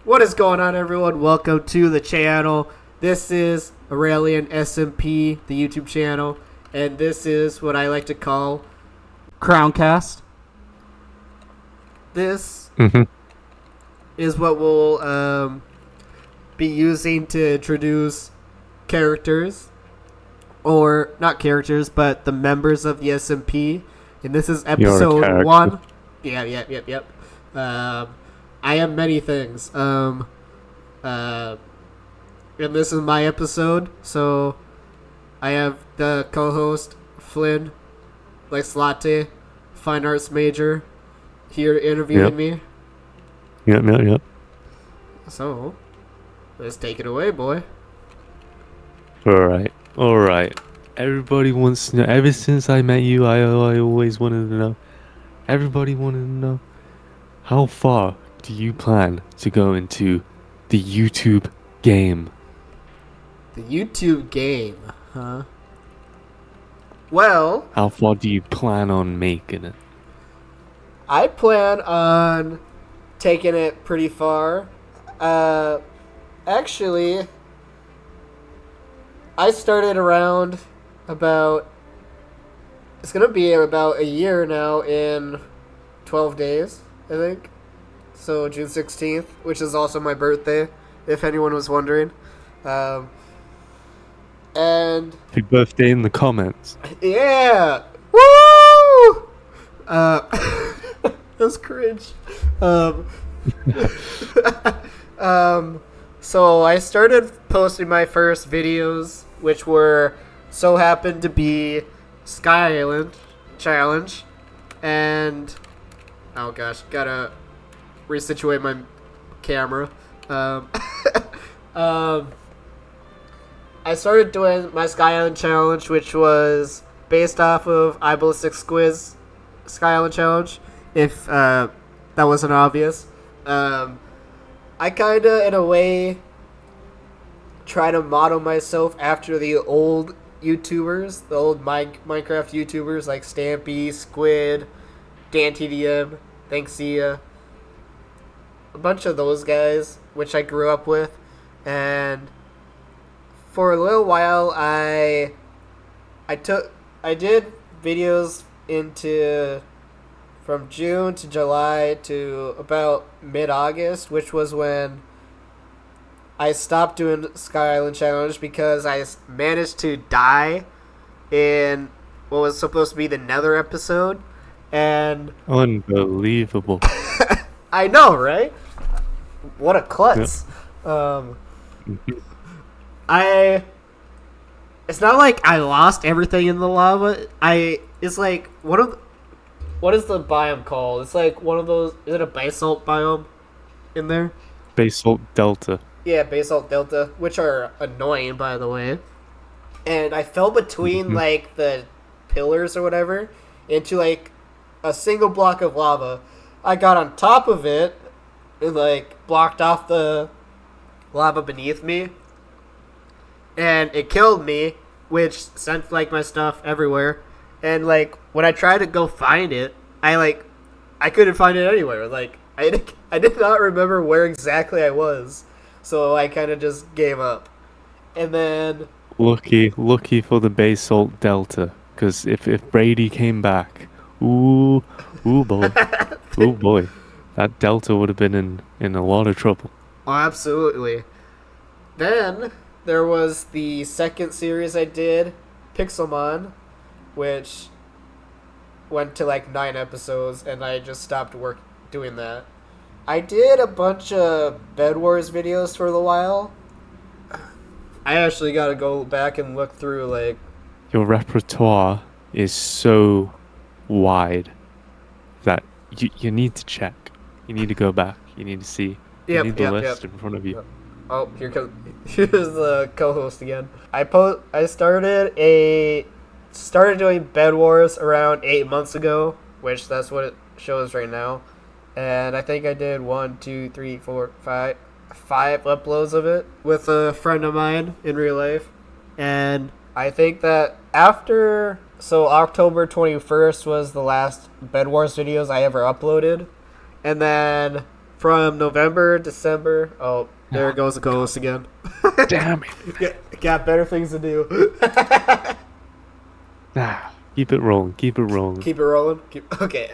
What is going on, everyone? Welcome to the channel. This is Aurelian SMP, the YouTube channel, and this is what I like to call Crowncast. This is what we'll be using to introduce characters, or not characters, but the members of the SMP. And this is episode 1. Yep. I am many things. And this is my episode, so I have the co-host Flynn, Lex Latte, fine arts major, here interviewing me. Yep. So, let's take it away, boy. Alright. Everybody wants to know. Ever since I met you, I always wanted to know. Everybody wanted to know, how far do you plan to go into the YouTube game? The YouTube game, huh? Well, how far do you plan on making it? I plan on taking it pretty far. Actually, I started around about, it's gonna be about a year now in 12 days, I think. So June 16th, which is also my birthday, if anyone was wondering. And happy birthday in the comments. Yeah! Woo! That's cringe. So I started posting my first videos, which so happened to be Sky Island Challenge, and oh gosh, gotta resituate my camera. I started doing my Sky Island Challenge, which was based off of iBallistic Squid's Sky Island Challenge, if that wasn't obvious. I kinda, in a way, try to model myself after the old YouTubers, the old Minecraft YouTubers like Stampy, Squid, DanTDM, Thanksea, a bunch of those guys, which I grew up with. And for a little while, I did videos from June to July to about mid-August, which was when I stopped doing Sky Island Challenge because I managed to die in what was supposed to be the Nether episode. And unbelievable. I know, right? What a klutz. It's not like I lost everything in the lava. It's like what is the biome called? It's like one of those. Is it a basalt biome in there? Basalt Delta. Yeah, basalt delta, which are annoying, by the way. And I fell between like the pillars or whatever into like a single block of lava. I got on top of it and like blocked off the lava beneath me, and it killed me, which sent like my stuff everywhere. And like when I tried to go find it, I couldn't find it anywhere. Like I did not remember where exactly I was. So I kind of just gave up. And then lucky for the basalt delta, because if Brady came back, ooh boy, that delta would have been in a lot of trouble. Oh, absolutely. Then there was the second series I did, Pixelmon, which went to like 9 episodes, and I just stopped doing that. I did a bunch of Bed Wars videos for a while. I actually got to go back and look through, like... Your repertoire is so wide that you need to check. You need to go back. You need to see. You need the list in front of you. Oh, here's the co-host again. I started doing Bed Wars around 8 months ago, which that's what it shows right now. And I think I did 5 uploads of it with a friend of mine in real life. And I think that October 21st was the last Bed Wars videos I ever uploaded. And then from November, December. Oh, there goes the ghost again. Damn it. Got better things to do. Keep it rolling. Keep it rolling. Keep it rolling. Okay.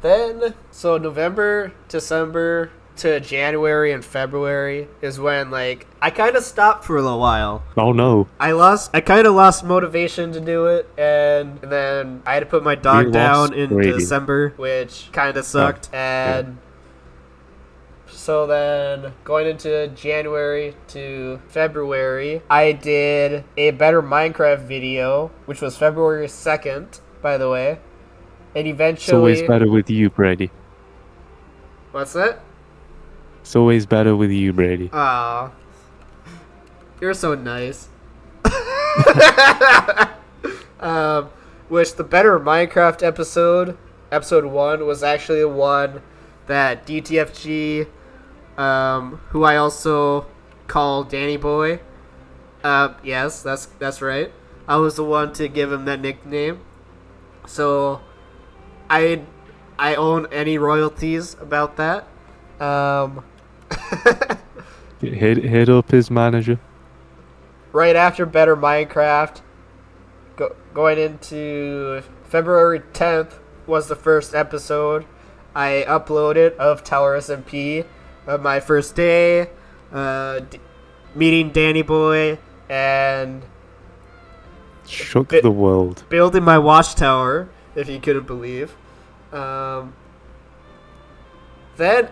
Then so November, December to January and February is when like I kind of stopped for a little while. Oh no. I kind of lost motivation to do it, and then I had to put my dog down in December, which kind of sucked. And so then going into January to February, I did a better Minecraft video, which was February 2nd, by the way. And eventually... It's always better with you, Brady. What's that? It's always better with you, Brady. Aw. You're so nice. Which the better Minecraft episode 1, was actually the one that DTFG, who I also call Danny Boy. Yes, that's right. I was the one to give him that nickname. So I own any royalties about that. Hit up his manager. Right after Better Minecraft, going into February 10th was the first episode I uploaded of Tower SMP. My first day, meeting Danny Boy, and shook the world. Building my watchtower, if you couldn't believe. Then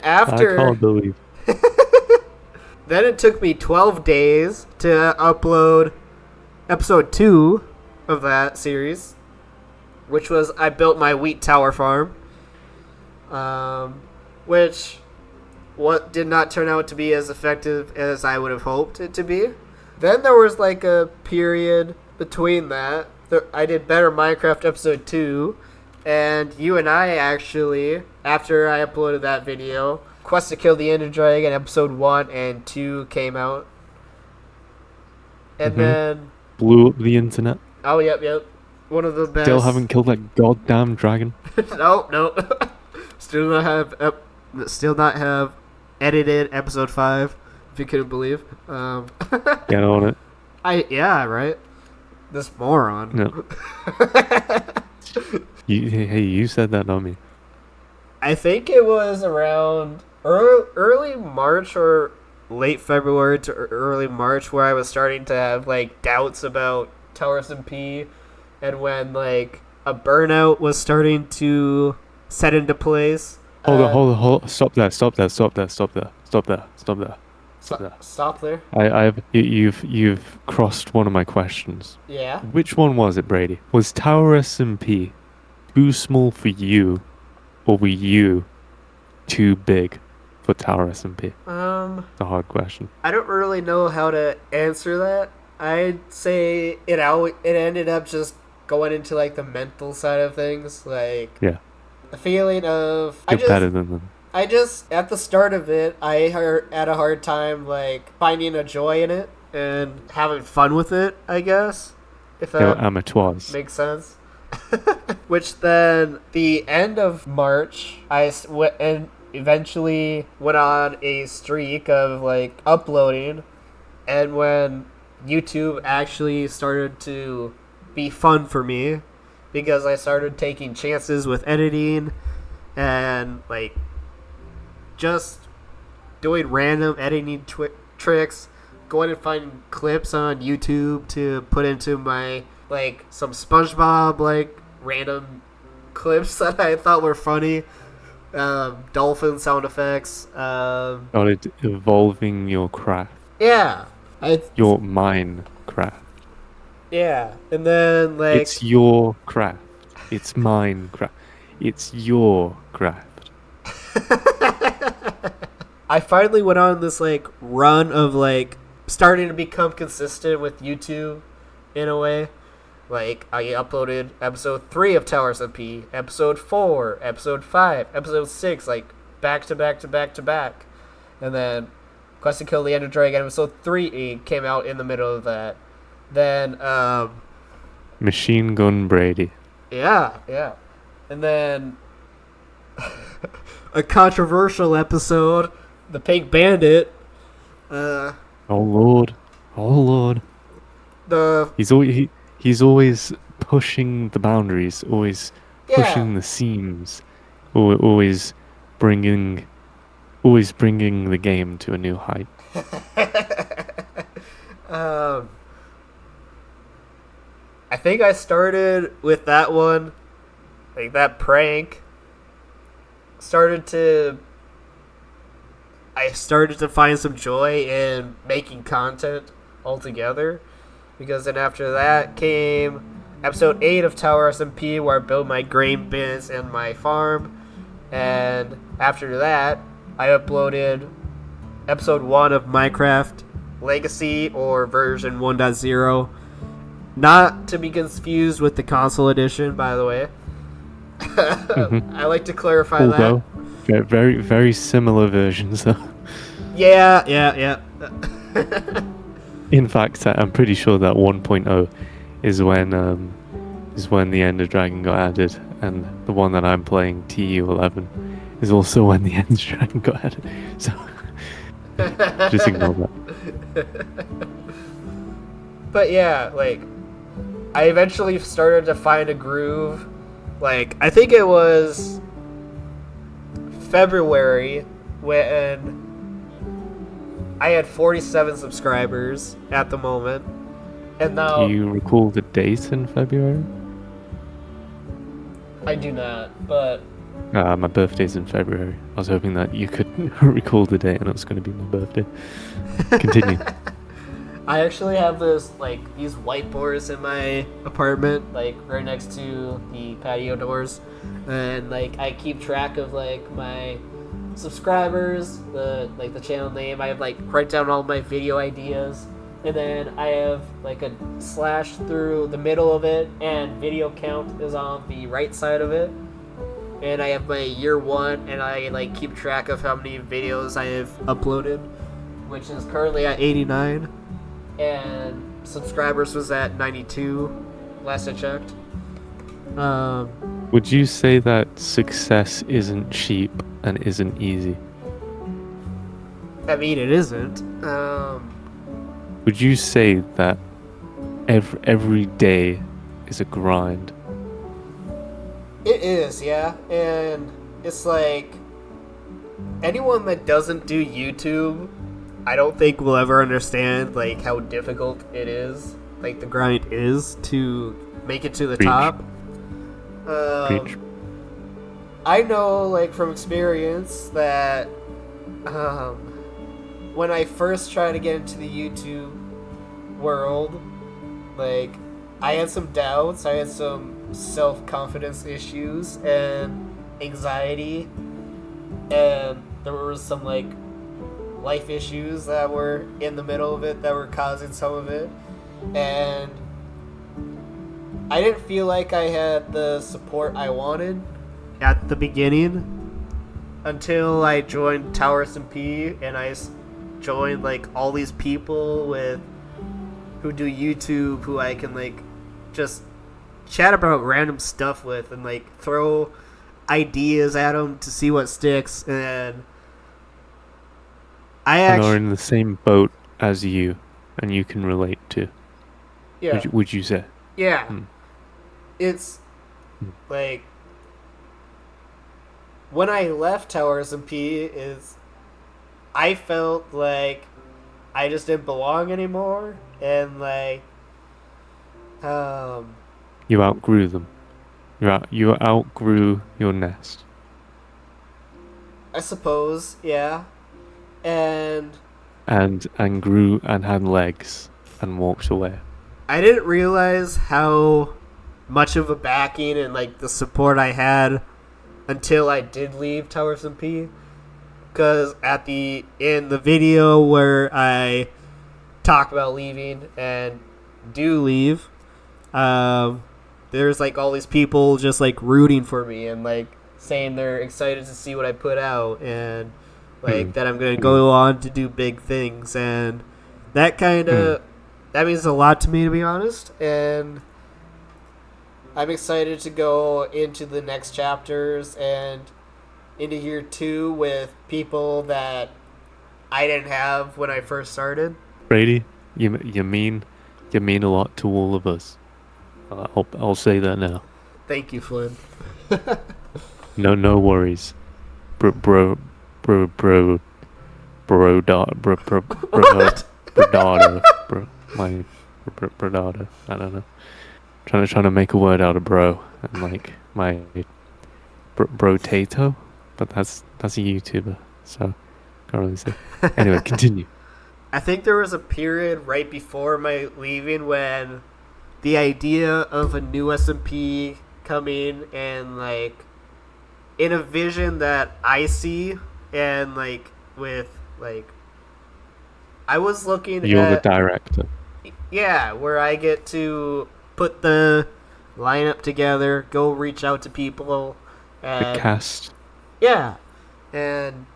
after... I can't believe. Then it took me 12 days to upload episode 2 of that series, which was I built my wheat tower farm, which did not turn out to be as effective as I would have hoped it to be. Then there was like a period between that. I did Better Minecraft episode 2, and you and I actually, after I uploaded that video, Quest to Kill the Ender Dragon episode 1 and 2 came out. And then... blew up the internet. Oh, yep. One of the best. Still haven't killed that goddamn dragon. No. Still not have edited episode 5, if you couldn't believe. Get on it. Yeah, right? This moron. No. You said that, not me. I think it was around early March or late February to early March where I was starting to have like doubts about Tower SMP, and when like a burnout was starting to set into place. Hold on. Stop there. Stop there. You've crossed one of my questions. Yeah. Which one was it, Brady? Was Tower SMP too small for you, or were you too big for Tower SMP? It's a hard question. I don't really know how to answer that. I'd say it ended up just going into like the mental side of things, like yeah, the feeling of you're better than them. I just at the start of it, I had a hard time like finding a joy in it and having fun with it, I guess. If that amateurs makes sense. Which then the end of March, I eventually went on a streak of like uploading, and when YouTube actually started to be fun for me, because I started taking chances with editing and like just doing random editing tricks, going and finding clips on YouTube to put into my like some SpongeBob like random clips that I thought were funny, dolphin sound effects. Started evolving your craft. Yeah, your Minecraft. Yeah, and then like it's your craft. It's Minecraft. It's your craft. I finally went on this like run of like starting to become consistent with YouTube in a way. Like I uploaded episode 3 of Tower SMP, episode 4, episode 5, episode 6, like back to back. And then Quest to Kill the Ender Dragon episode 3 came out in the middle of that. Then Machine Gun Brady. Yeah. And then a controversial episode, the Pink Bandit. Oh Lord. The he's always pushing the boundaries, always pushing the seams, always bringing the game to a new height. I think I started with that one, like that prank. I started to find some joy in making content altogether, because then after that came episode 8 of Tower SMP, where I built my grain bins and my farm, and after that I uploaded episode 1 of Minecraft Legacy, or version 1.0, not to be confused with the console edition, by the way. I like to clarify that. Very, very similar versions, though. Yeah. In fact, I'm pretty sure that 1.0 is when the Ender Dragon got added, and the one that I'm playing, TU11, is also when the Ender Dragon got added. So just ignore that. But yeah, like, I eventually started to find a groove. Like, I think it was February when I had 47 subscribers at the moment, and now... Do you recall the date in February? I do not, but... My birthday's in February. I was hoping that you could recall the date and it was going to be my birthday. Continue. I actually have these whiteboards in my apartment, like right next to the patio doors, and like I keep track of like my subscribers, the channel name. I have write down all my video ideas, and then I have like a slash through the middle of it, and video count is on the right side of it. And I have my year 1, and I keep track of how many videos I have uploaded, which is currently at 89. And subscribers was at 92 last I checked. Would you say that success isn't cheap and isn't easy? I mean, it isn't. Would you say that every day is a grind? It is, yeah. And it's like, anyone that doesn't do YouTube, I don't think will ever understand how difficult it is, the grind is to make it to the top. Preach. I know from experience that when I first tried to get into the YouTube world, I had some doubts, I had some self-confidence issues and anxiety, and there was some life issues that were in the middle of it that were causing some of it, and I didn't feel like I had the support I wanted at the beginning until I joined Tower SMP, and I joined all these people who do YouTube, who I can just chat about random stuff with and throw ideas at them to see what sticks. And and are in the same boat as you, and you can relate to. Yeah. Would you say? Yeah. It's when I left Tower SMP, I felt like I just didn't belong anymore, and you outgrew them. You outgrew your nest. I suppose, yeah. And grew and had legs and walked away. I didn't realize how much of a backing and the support I had until I did leave Tower SMP. Because in the video where I talk about leaving and do leave, there's all these people just rooting for me and saying they're excited to see what I put out, and that I'm gonna go on to do big things, and that that means a lot to me, to be honest. And I'm excited to go into the next chapters and into year 2 with people that I didn't have when I first started. Brady, you mean a lot to all of us. I'll say that now. Thank you, Flynn. No worries, bro, brodado. I don't know. Trying to make a word out of bro, and like my brotato, but that's a YouTuber, so can't really say. Anyway, continue. I think there was a period right before my leaving when the idea of a new SMP coming and like in a vision that I see and like with like I was looking You're at the director. yeah, where I get to put the lineup together, go reach out to people, and The cast. yeah, and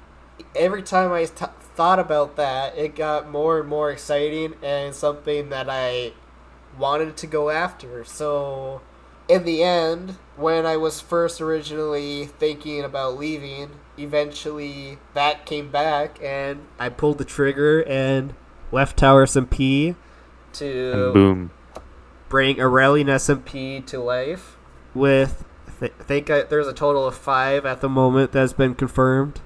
every time I thought about that, it got more and more exciting and something that I wanted to go after. So, in the end, when I was first originally thinking about leaving, eventually that came back and I pulled the trigger and left Tower SMP And to boom. bring Aurelian SMP to life with there's a total of 5 at the moment that's been confirmed.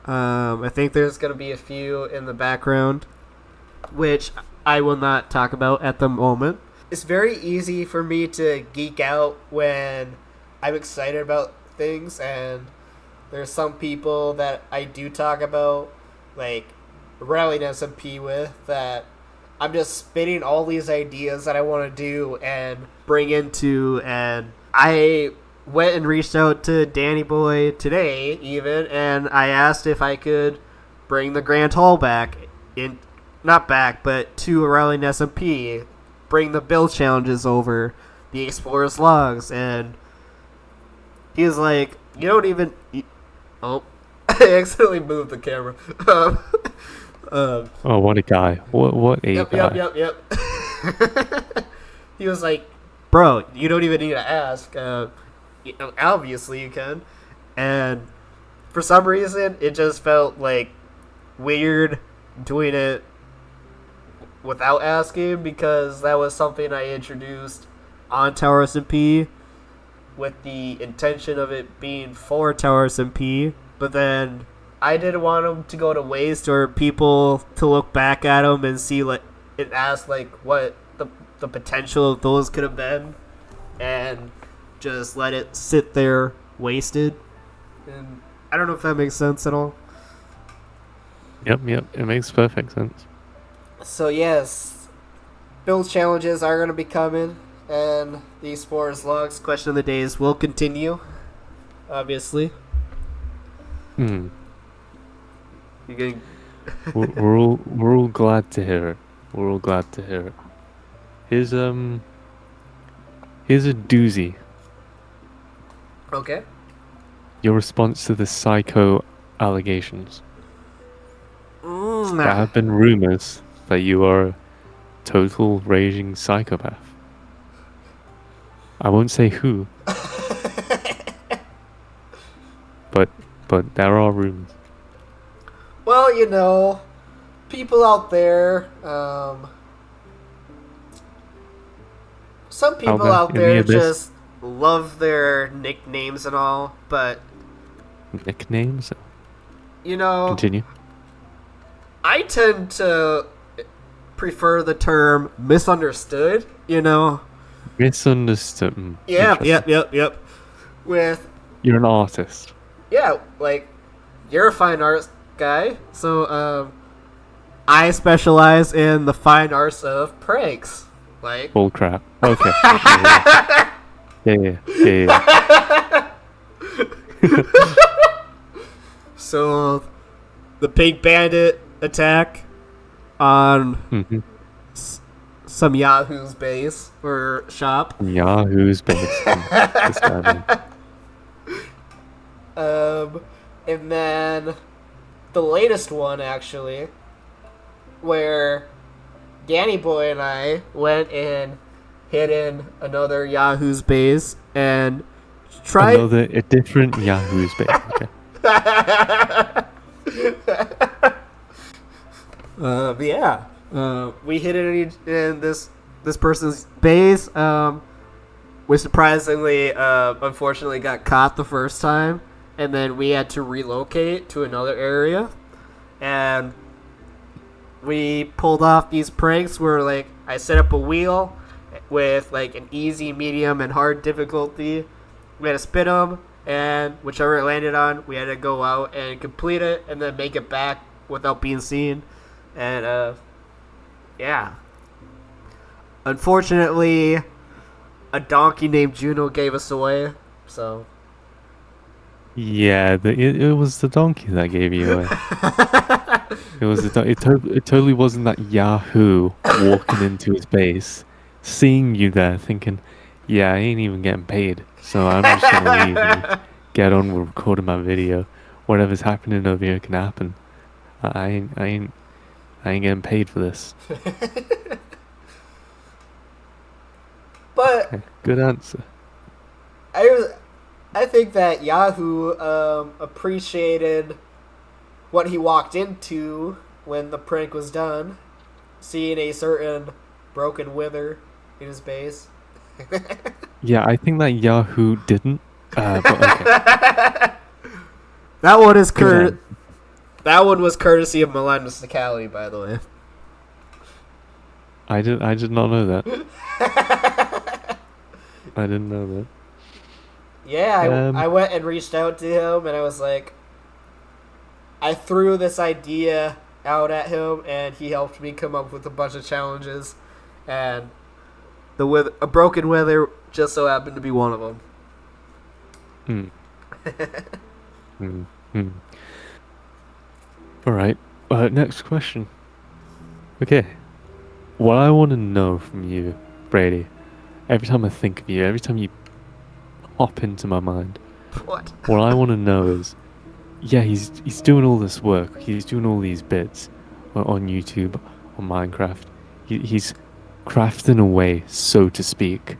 I think there's going to be a few in the background, which I will not talk about at the moment. It's very easy for me to geek out when I'm excited about things, and there's some people that I do talk about, like Rallying SMP with, that I'm just spitting all these ideas that I want to do and bring into, and I went and reached out to Danny Boy today even, and I asked if I could bring the Grand Hall back, not back, but to Aurelian SMP, bring the build challenges over, the Explorer's Logs, and he was like, you don't even... Oh, I accidentally moved the camera. Oh, what a guy. What a guy. Yep. He was like, bro, you don't even need to ask. Obviously you can. And for some reason, it just felt like weird doing it without asking, because that was something I introduced on Tower SMP with the intention of it being for Tower SMP. But then I didn't want them to go to waste, or people to look back at them and see like and ask like what the potential of those could have been, and just let it sit there wasted. And I don't know if that makes sense at all. Yep, it makes perfect sense. So yes, build challenges are going to be coming, and the Explorer's Logs question of the days will continue, obviously. Hmm. You're getting... we're all glad to hear it. We're all glad to hear it. Here's a doozy. Okay. Your response to the psycho allegations. There have been rumors that you are a total raging psychopath. I won't say who, but there are rumors. Well, you know, people out there, some people out there just love their nicknames and all, but... Nicknames? You know... Continue. I tend to prefer the term misunderstood, you know? Misunderstood. Yep. With... You're an artist. Yeah, like, you're a fine arts guy, so, I specialize in the fine arts of pranks. Like... Bull crap. Okay. Yeah. So, the Pink Bandit attack on some Yahoo's base or shop. Yahoo's base. And then the latest one, actually, where Danny Boy and I went and hid in another Yahoo's base and tried... A different Yahoo's base, okay. Yeah. We hit it in this person's base. We surprisingly, unfortunately, got caught the first time, and then we had to relocate to another area, and we pulled off these pranks where, like, I set up a wheel with, like, an easy, medium, and hard difficulty. We had to spin them, and whichever it landed on, we had to go out and complete it, and then make it back without being seen. And, yeah. Unfortunately, a donkey named Juno gave us away, so... Yeah, it was the donkey that gave you away. It was it totally wasn't that Yahoo walking into his base, seeing you there, thinking, yeah, I ain't even getting paid, so I'm just gonna leave and get on with recording my video. Whatever's happening over here can happen. I ain't getting paid for this. But good answer. I think that Yahoo appreciated what he walked into when the prank was done, seeing a certain broken wither in his base. Yeah, I think that Yahoo didn't. But okay. That one is That one was courtesy of Milan Cali, by the way. I did not know that. I didn't know that. Yeah, I went and reached out to him, and I was like, I threw this idea out at him, and he helped me come up with a bunch of challenges, and a broken wither just so happened to be one of them. All right. Next question. Okay. What I want to know from you, Brady, every time I think of you, every time you pop into my mind, what I want to know is, yeah, he's doing all this work, he's doing all these bits on YouTube, on Minecraft. He's crafting away, so to speak,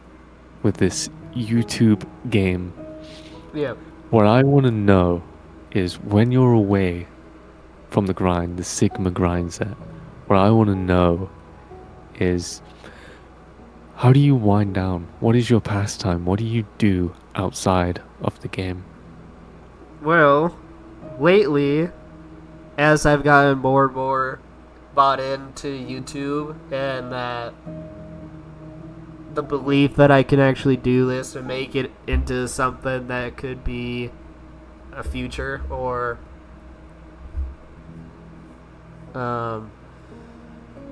with this YouTube game. Yeah. What I want to know is, when you're away from the grind, the Sigma grind set, what I want to know is, how do you wind down? What is your pastime? What do you do outside of the game? Well, lately, as I've gotten more and more bought into YouTube, and that the belief that I can actually do this and make it into something that could be a future, or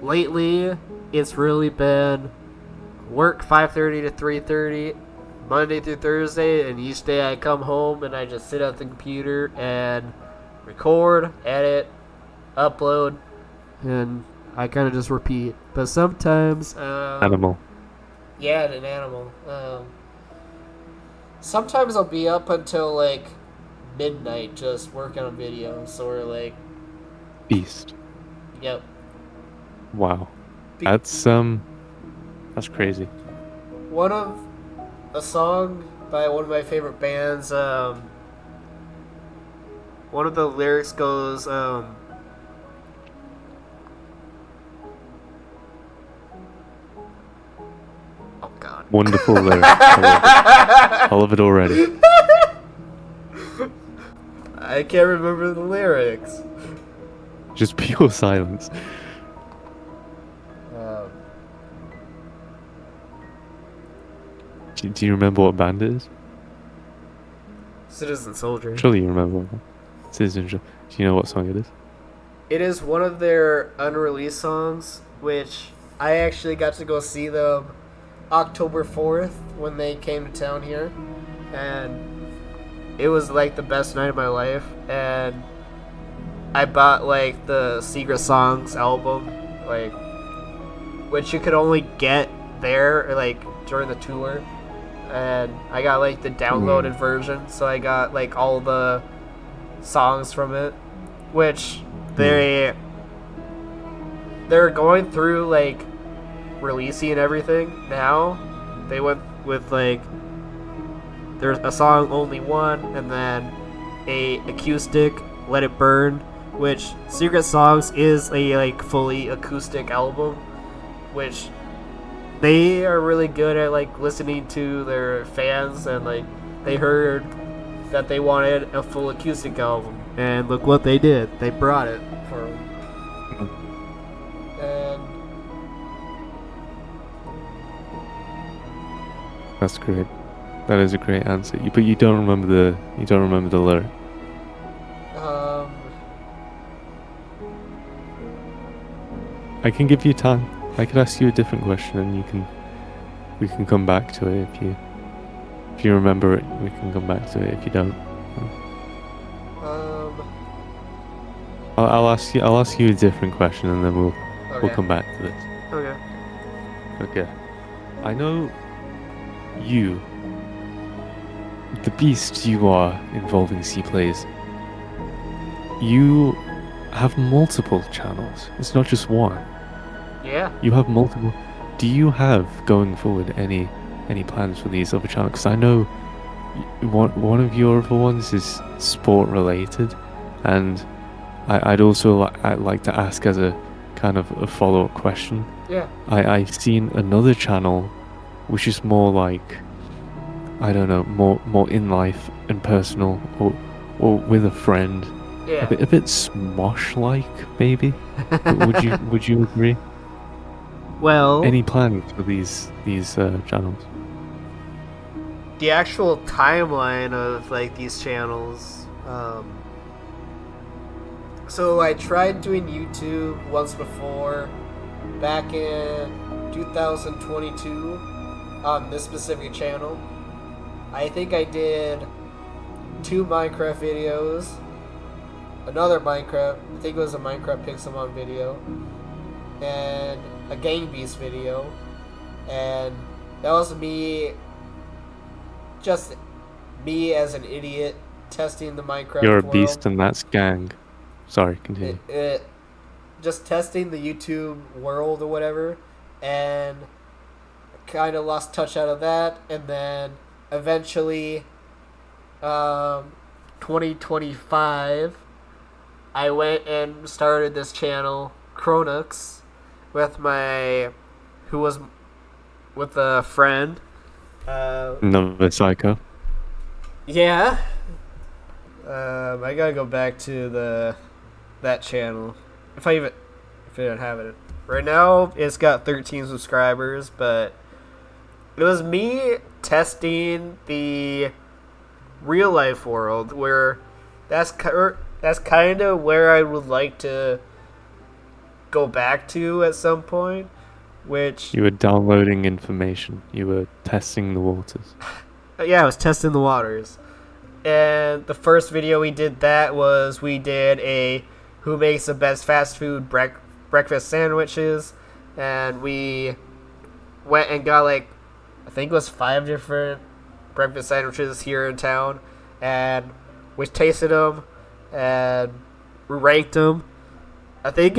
lately it's really been work 5:30 to 3:30 Monday through Thursday, and each day I come home and I just sit at the computer and record, edit, upload, and I kind of just repeat. But sometimes Animal. Yeah, an animal. Sometimes I'll be up until like midnight just working on videos, or like Beast. Yep. Wow. That's crazy. One of a song by one of my favorite bands, one of the lyrics goes, oh god. Wonderful lyrics. I love it already. I can't remember the lyrics. Just pure silence. Do you remember what band it is? Citizen Soldier. Surely you remember. Citizen Soldier. Do you know what song it is? It is one of their unreleased songs, which I actually got to go see them October 4th when they came to town here, and it was like the best night of my life. And I bought like the Secret Songs album, like, which you could only get there like during the tour, and I got like the downloaded version, so I got like all the songs from it, which they're going through like releasing and everything now. They went with like, there's a song only one, and then a acoustic Let It Burn, which Secret Songs is a like fully acoustic album, which they are really good at like listening to their fans, and like they heard that they wanted a full acoustic album, and look what they did. They brought it for them. And That's great. That is a great answer. But you don't remember the lyric. I can give you time. I could ask you a different question, and we can come back to it if you remember it. We can come back to it if you don't. I'll ask you a different question, and then we'll come back to this. Okay. I know you, the beast you are, Involvingseaplays. You have multiple channels. It's not just one. Yeah. You have multiple. Do you have, going forward, any plans for these other channels? Because I know one of your other ones is sport related, and I'd also like to ask as a kind of a follow-up question. Yeah. I've seen another channel which is more like, I don't know, more in life and personal, or with a friend. Yeah. A bit Smosh like, maybe. Would you agree? Well, Any plans for these channels? the actual timeline of like these channels. So I tried doing YouTube once before, back in 2022, on this specific channel. I think I did 2 Minecraft videos, another Minecraft, I think it was a Minecraft Pixelmon video, and a Gang Beast video, and that was just me as an idiot testing the Minecraft You're a world. beast and that's gang. Sorry, continue. Just testing the YouTube world or whatever, and kind of lost touch out of that, and then eventually 2025 I went and started this channel, Crowncast, with a friend. Another psycho. Yeah. I gotta go back to that channel. If I don't have it. Right now, it's got 13 subscribers, but it was me testing the real life world, where that's kind of where I would like to go back to at some point, which... You were downloading information. You were testing the waters. Yeah, I was testing the waters. And the first video we did we did a who makes the best fast food breakfast sandwiches, and we went and got I think it was 5 different breakfast sandwiches here in town, and we tasted them and we ranked them. I think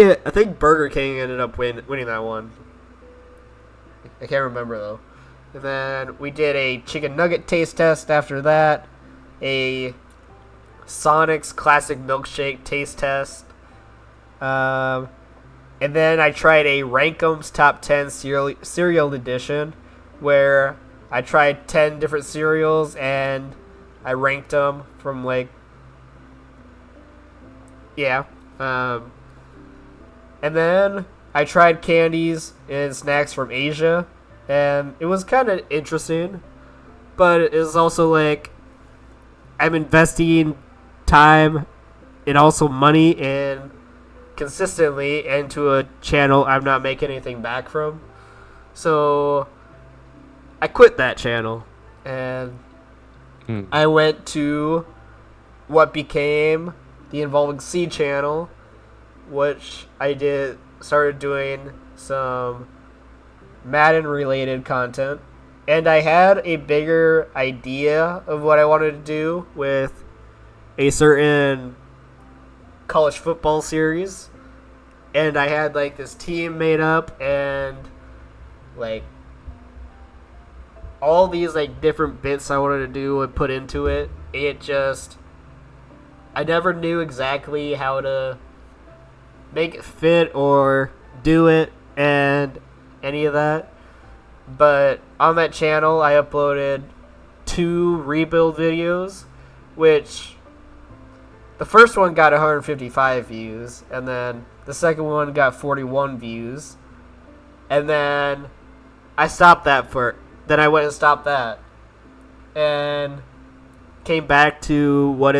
Burger King ended up winning that one. I can't remember though. And then we did a chicken nugget taste test after that, a Sonic's classic milkshake taste test, and then I tried a Rank'em's Top 10 cereal edition, where I tried 10 different cereals and I ranked them from and then I tried candies and snacks from Asia, and it was kind of interesting, but it's also I'm investing time and also money and consistently into a channel I'm not making anything back from. So I quit that channel and I went to what became the Involvingsea channel, which I started doing some Madden related content, and I had a bigger idea of what I wanted to do with a certain college football series, and I had this team made up and all these different bits I wanted to do and put into it. It just I never knew exactly how to make it fit or do it and any of that. But on that channel, I uploaded 2 rebuild videos, which the first one got 155 views, and then the second one got 41 views, and then I stopped that then I went and stopped that, and came back to what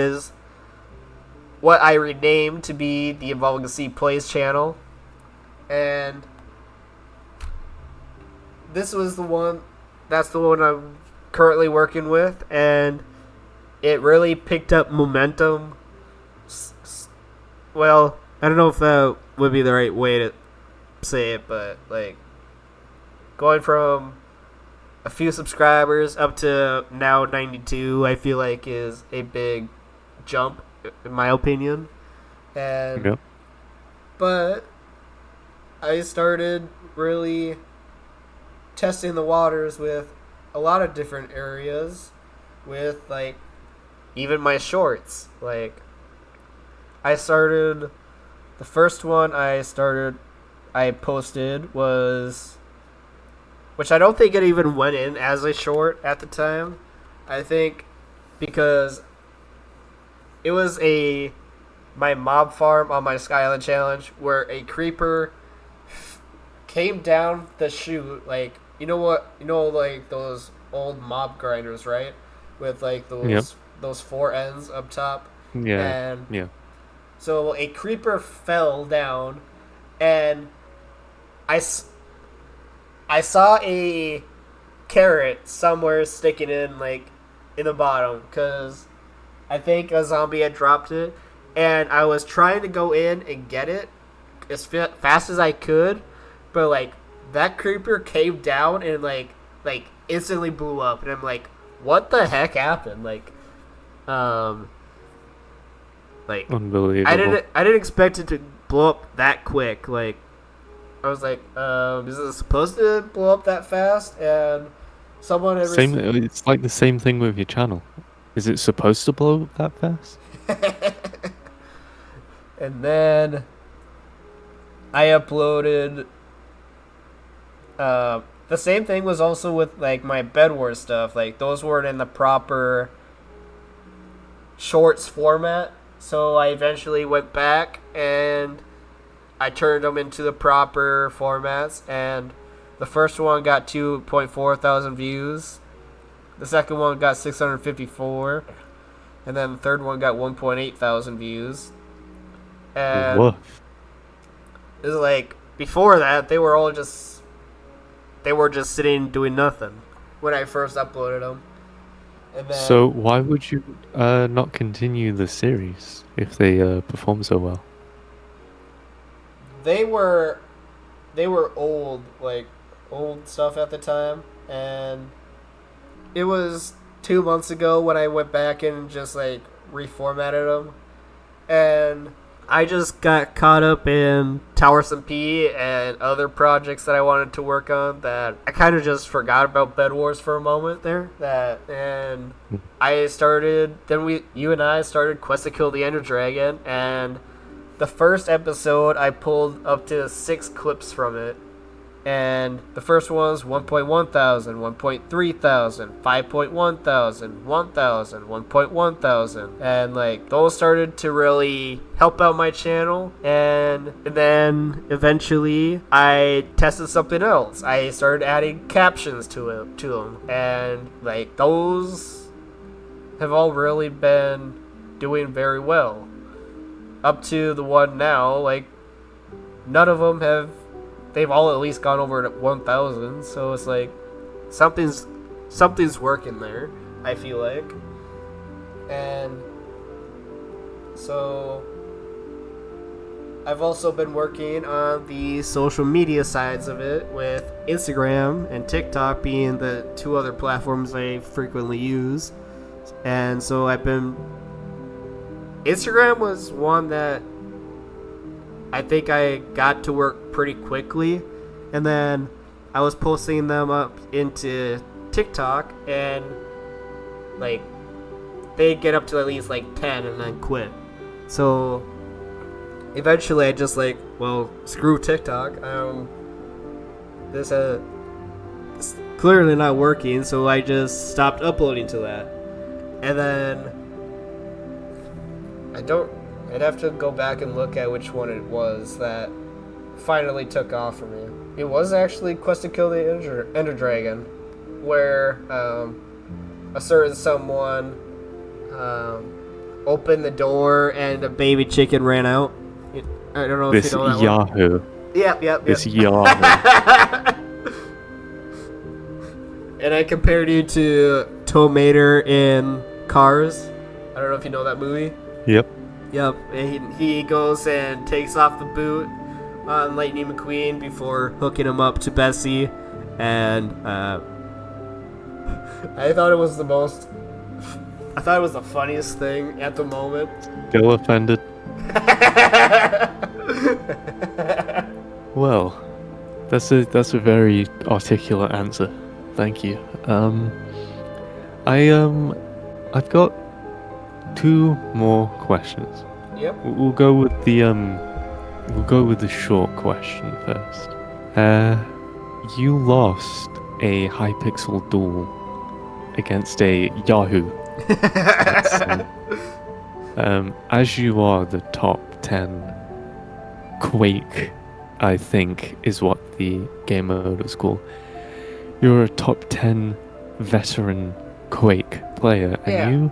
I renamed to be the Involvingseaplays channel, and this was that's the one I'm currently working with, and it really picked up momentum. Well, I don't know if that would be the right way to say it, but like going from a few subscribers up to now 92, I feel like is a big jump in my opinion. And Yep. but I started really testing the waters with a lot of different areas, with like even my shorts. Like the first one I posted was, which I don't think it even went in as a short at the time. I think because it was my mob farm on my Sky Island challenge where a creeper came down the chute, like, like those old mob grinders, right? With like those 4 ends up top. Yeah. And yeah. so a creeper fell down, and I saw a carrot somewhere sticking in the bottom, because I think a zombie had dropped it, and I was trying to go in and get it as fast as I could, but like that creeper came down and like instantly blew up, and I'm like, what the heck happened? Unbelievable. I didn't expect it to blow up that quick. Like, I was like, is it supposed to blow up that fast? And someone had It's like the same thing with your channel. Is it supposed to blow up that fast? And then I uploaded. The same thing was also with like my Bed Wars stuff. Like, those weren't in the proper shorts format, so I eventually went back and I turned them into the proper formats. And the first one got 2.4 thousand views. The second one got 654, and then the third one got 1.8 thousand views. And Woof. it was like, before that, they were just sitting doing nothing when I first uploaded them. And then, So why would you not continue the series if they perform so well? they were old stuff at the time, and it was 2 months ago when I went back and just like reformatted them, and I just got caught up in Tower SMP and other projects that I wanted to work on, that I kind of just forgot about Bed Wars for a moment there. And you and I started Quest to Kill the Ender Dragon, and the first episode I pulled up to 6 clips from it. And the first one was 1.1 thousand, 1.3 thousand, 5.1 thousand, 1,000, 1.1 thousand. And like, those started to really help out my channel. And then eventually I tested something else. I started adding captions to them. And like, those have all really been doing very well. Up to the one now, like, none of them have. They've all at least gone over 1,000, so it's like something's working there, I feel like. And so I've also been working on the social media sides of it, with Instagram and TikTok being the 2 other platforms I frequently use. And so Instagram was one that I think I got to work pretty quickly, and then I was posting them up into TikTok, and like, they'd get up to at least like 10 and then quit. So eventually I just like, well, screw TikTok. This it's clearly not working, so I just stopped uploading to that. And then I'd have to go back and look at which one it was that finally took off for me. It was actually Quest to Kill the Ender Dragon, where a certain someone opened the door and a baby chicken ran out. I don't know if you know that Yahoo. one. Yep. This Yahoo. And I compared you to Tomater in Cars. I don't know if you know that movie. Yep. And he goes and takes off the boot on Lightning McQueen before hooking him up to Bessie. And I thought it was the funniest thing at the moment. Still offended. Well, that's a very articulate answer. Thank you. I've got 2 more questions. Yep. We'll go with the short question first. You lost a Hypixel duel against a Yahoo. As you are the top 10 Quake, I think is what the game mode is called. You're a top 10 veteran Quake player, and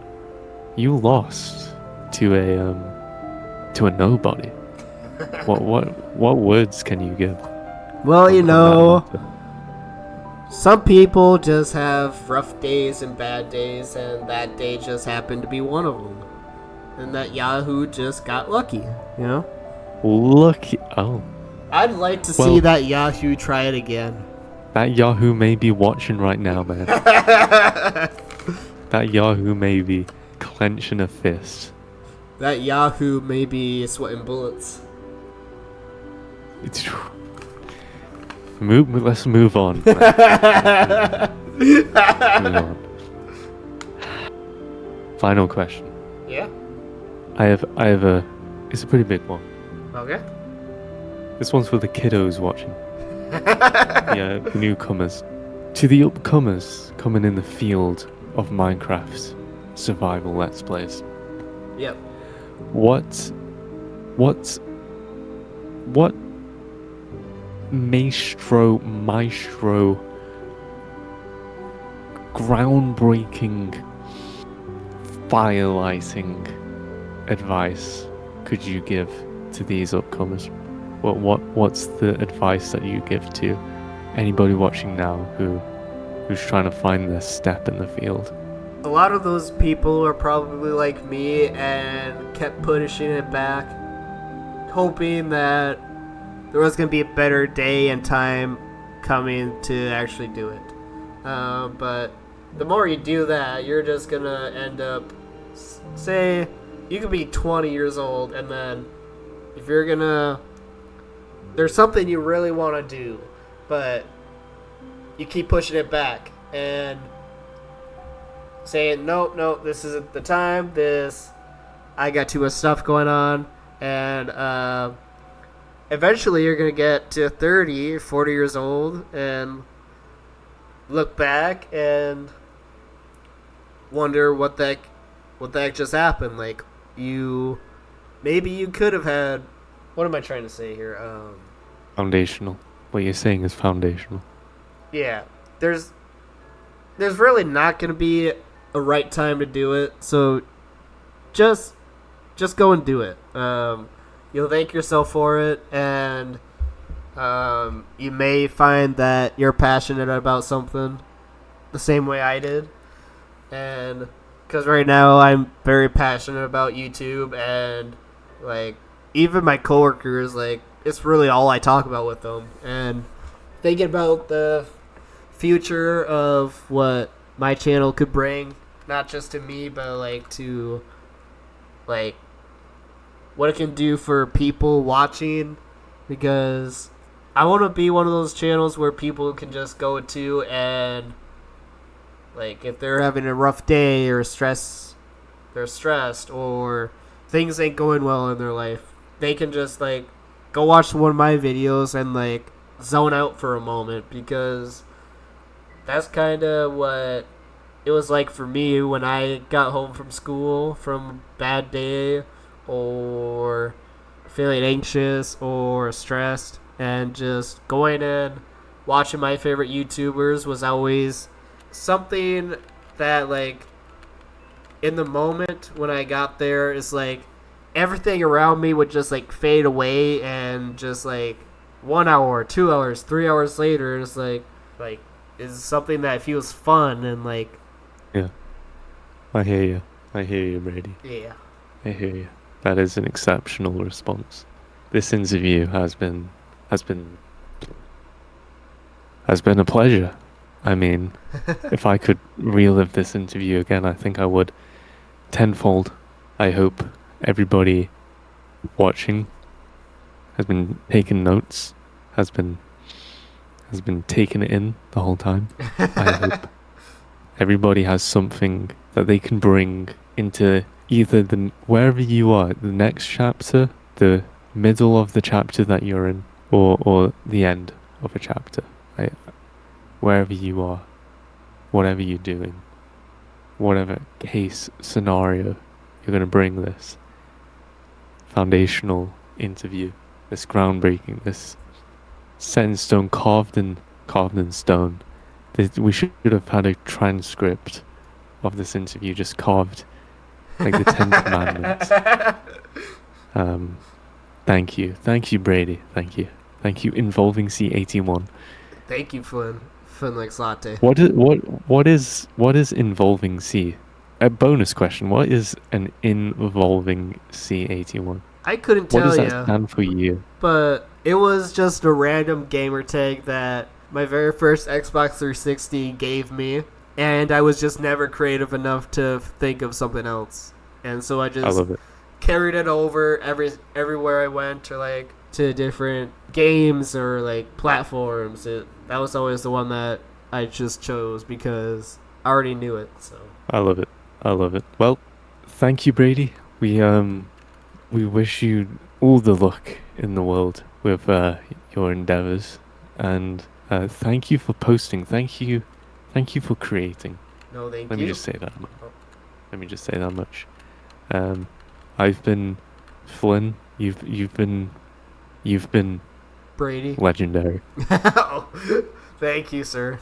you lost to a nobody. What words can you give? Well, you know, some people just have rough days and bad days, and that day just happened to be one of them. And that Yahoo just got lucky, you know? Lucky. Oh. I'd like to see that Yahoo try it again. That Yahoo may be watching right now, man. That Yahoo may be clenching a fist. That Yahoo may be sweating bullets. Let's move on. Move on. Final question. Yeah. I have a. It's a pretty big one. Okay. This one's for the kiddos watching. Yeah, the newcomers. To the upcomers coming in the field of Minecraft survival Let's Plays. Yep. What maestro groundbreaking firelighting advice could you give to these upcomers? What's the advice that you give to anybody watching now who's trying to find their step in the field? A lot of those people are probably like me and kept pushing it back, hoping that there was going to be a better day and time coming to actually do it. But the more you do that, you're just going to end up, say, you could be 20 years old, and then if you're going to, there's something you really want to do, but you keep pushing it back and saying, nope, this isn't the time, I got too much stuff going on, and eventually you're going to get to 30, 40 years old and look back and wonder what the heck just happened. Like, maybe you could have had, what am I trying to say here? Foundational. What you're saying is foundational. Yeah. There's really not going to be a right time to do it. So just go and do it. You'll thank yourself for it, and you may find that you're passionate about something the same way I did. And because right now I'm very passionate about YouTube, and like even my coworkers, like it's really all I talk about with them. And thinking about the future of what my channel could bring, not just to me, but like to like what it can do for people watching, because I want to be one of those channels where people can just go to and like if they're having a rough day or they're stressed, or things ain't going well in their life, they can just like go watch one of my videos and like zone out for a moment, because that's kind of what it was like for me when I got home from school from a bad day or feeling anxious or stressed, and just going in, watching my favorite YouTubers was always something that, like, in the moment when I got there, is like everything around me would just like fade away, and just like 1 hour, 2 hours, 3 hours later, it's like is something that feels fun and like. Yeah, I hear you. I hear you, Brady. Yeah. I hear you. That is an exceptional response. This interview has been a pleasure. I mean, if I could relive this interview again, I think I would tenfold. I hope everybody watching has been taking notes, has been taking it in the whole time. I hope everybody has something that they can bring into either wherever you are, the next chapter, the middle of the chapter that you're in, or the end of a chapter. Wherever you are, whatever you're doing, whatever case scenario, you're going to bring this foundational interview, this groundbreaking, this set in stone, carved in stone. We should have had a transcript of this interview just carved like the 10 Commandments. Thank you, Brady. Thank you, Involvingsea 81. Thank you, Flynn like latte. What is Involvingsea? A bonus question: what is an Involvingsea 81? I couldn't tell you. What does that stand for you? But it was just a random gamer tag that my very first Xbox 360 gave me, and I was just never creative enough to think of something else, and so I love it. Carried it over everywhere I went, or like to different games or like platforms. That was always the one that I just chose because I already knew it. So I love it. Well, thank you, Brady. We wish you all the luck in the world with your endeavors, and thank you for posting. Thank you for creating. No, thank you. Let me just say that much. I've been Flynn. You've been Brady. Legendary. Oh, thank you, sir.